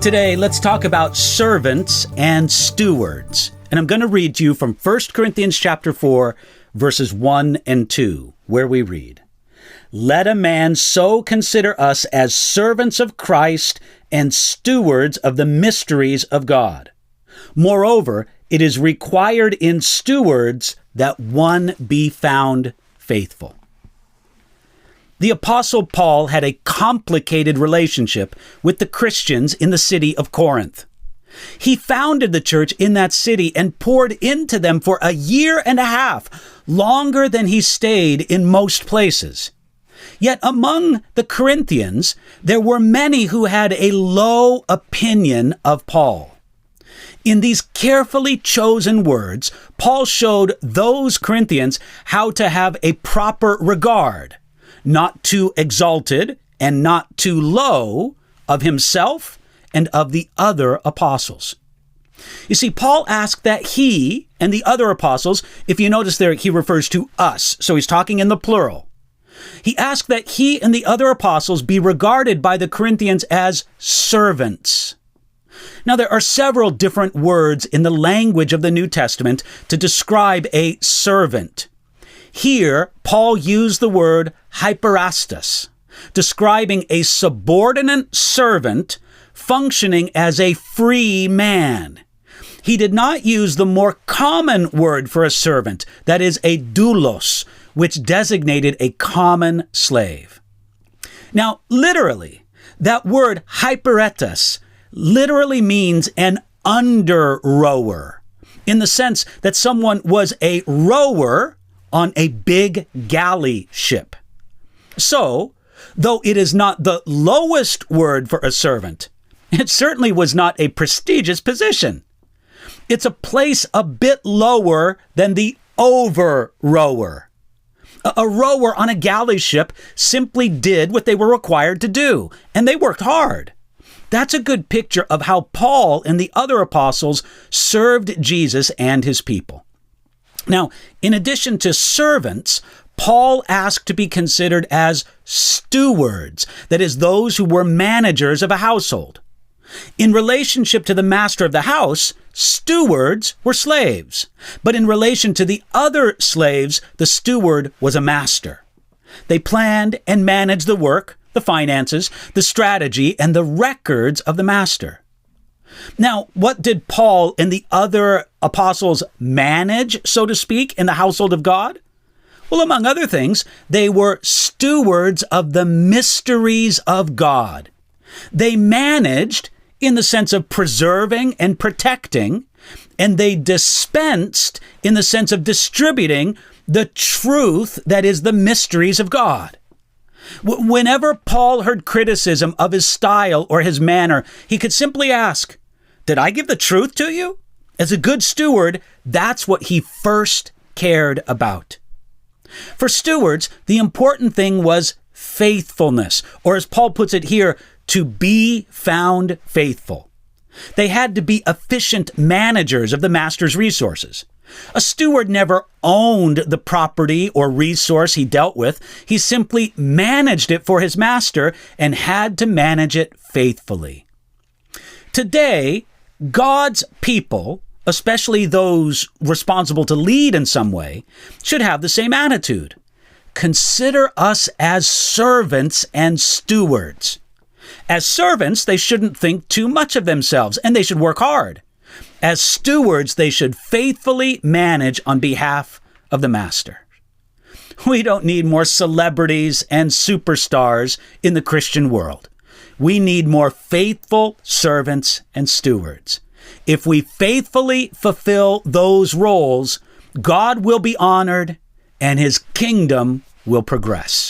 Today, let's talk about servants and stewards. And I'm going to read to you from 1 Corinthians chapter 4, verses 1 and 2, where we read, "Let a man so consider us as servants of Christ and stewards of the mysteries of God. Moreover, it is required in stewards that one be found faithful." The Apostle Paul had a complicated relationship with the Christians in the city of Corinth. He founded the church in that city and poured into them for a year and a half, longer than he stayed in most places. Yet among the Corinthians, there were many who had a low opinion of Paul. In these carefully chosen words, Paul showed those Corinthians how to have a proper regard, not too exalted and not too low, of himself and of the other apostles. You see, Paul asked that he and the other apostles, if you notice there, he refers to us, so he's talking in the plural. He asked that he and the other apostles be regarded by the Corinthians as servants. Now, there are several different words in the language of the New Testament to describe a servant. Here, Paul used the word hyperastos, describing a subordinate servant functioning as a free man. He did not use the more common word for a servant, that is a doulos, which designated a common slave. Now, literally, that word hyperetos literally means an under-rower, in the sense that someone was a rower on a big galley ship. So, though it is not the lowest word for a servant, it certainly was not a prestigious position. It's a place a bit lower than the over-rower. A rower on a galley ship simply did what they were required to do, and they worked hard. That's a good picture of how Paul and the other apostles served Jesus and his people. Now, in addition to servants, Paul asked to be considered as stewards, that is, those who were managers of a household. In relationship to the master of the house, stewards were slaves. But in relation to the other slaves, the steward was a master. They planned and managed the work, the finances, the strategy, and the records of the master. Now, what did Paul and the other apostles manage, so to speak, in the household of God? Well, among other things, they were stewards of the mysteries of God. They managed in the sense of preserving and protecting, and they dispensed in the sense of distributing the truth that is the mysteries of God. Whenever Paul heard criticism of his style or his manner, he could simply ask, "Did I give the truth to you?" As a good steward, that's what he first cared about. For stewards, the important thing was faithfulness, or as Paul puts it here, to be found faithful. They had to be efficient managers of the master's resources. A steward never owned the property or resource he dealt with. He simply managed it for his master and had to manage it faithfully. Today, God's people, especially those responsible to lead in some way, should have the same attitude. Consider us as servants and stewards. As servants, they shouldn't think too much of themselves, and they should work hard. As stewards, they should faithfully manage on behalf of the master. We don't need more celebrities and superstars in the Christian world. We need more faithful servants and stewards. If we faithfully fulfill those roles, God will be honored and his kingdom will progress.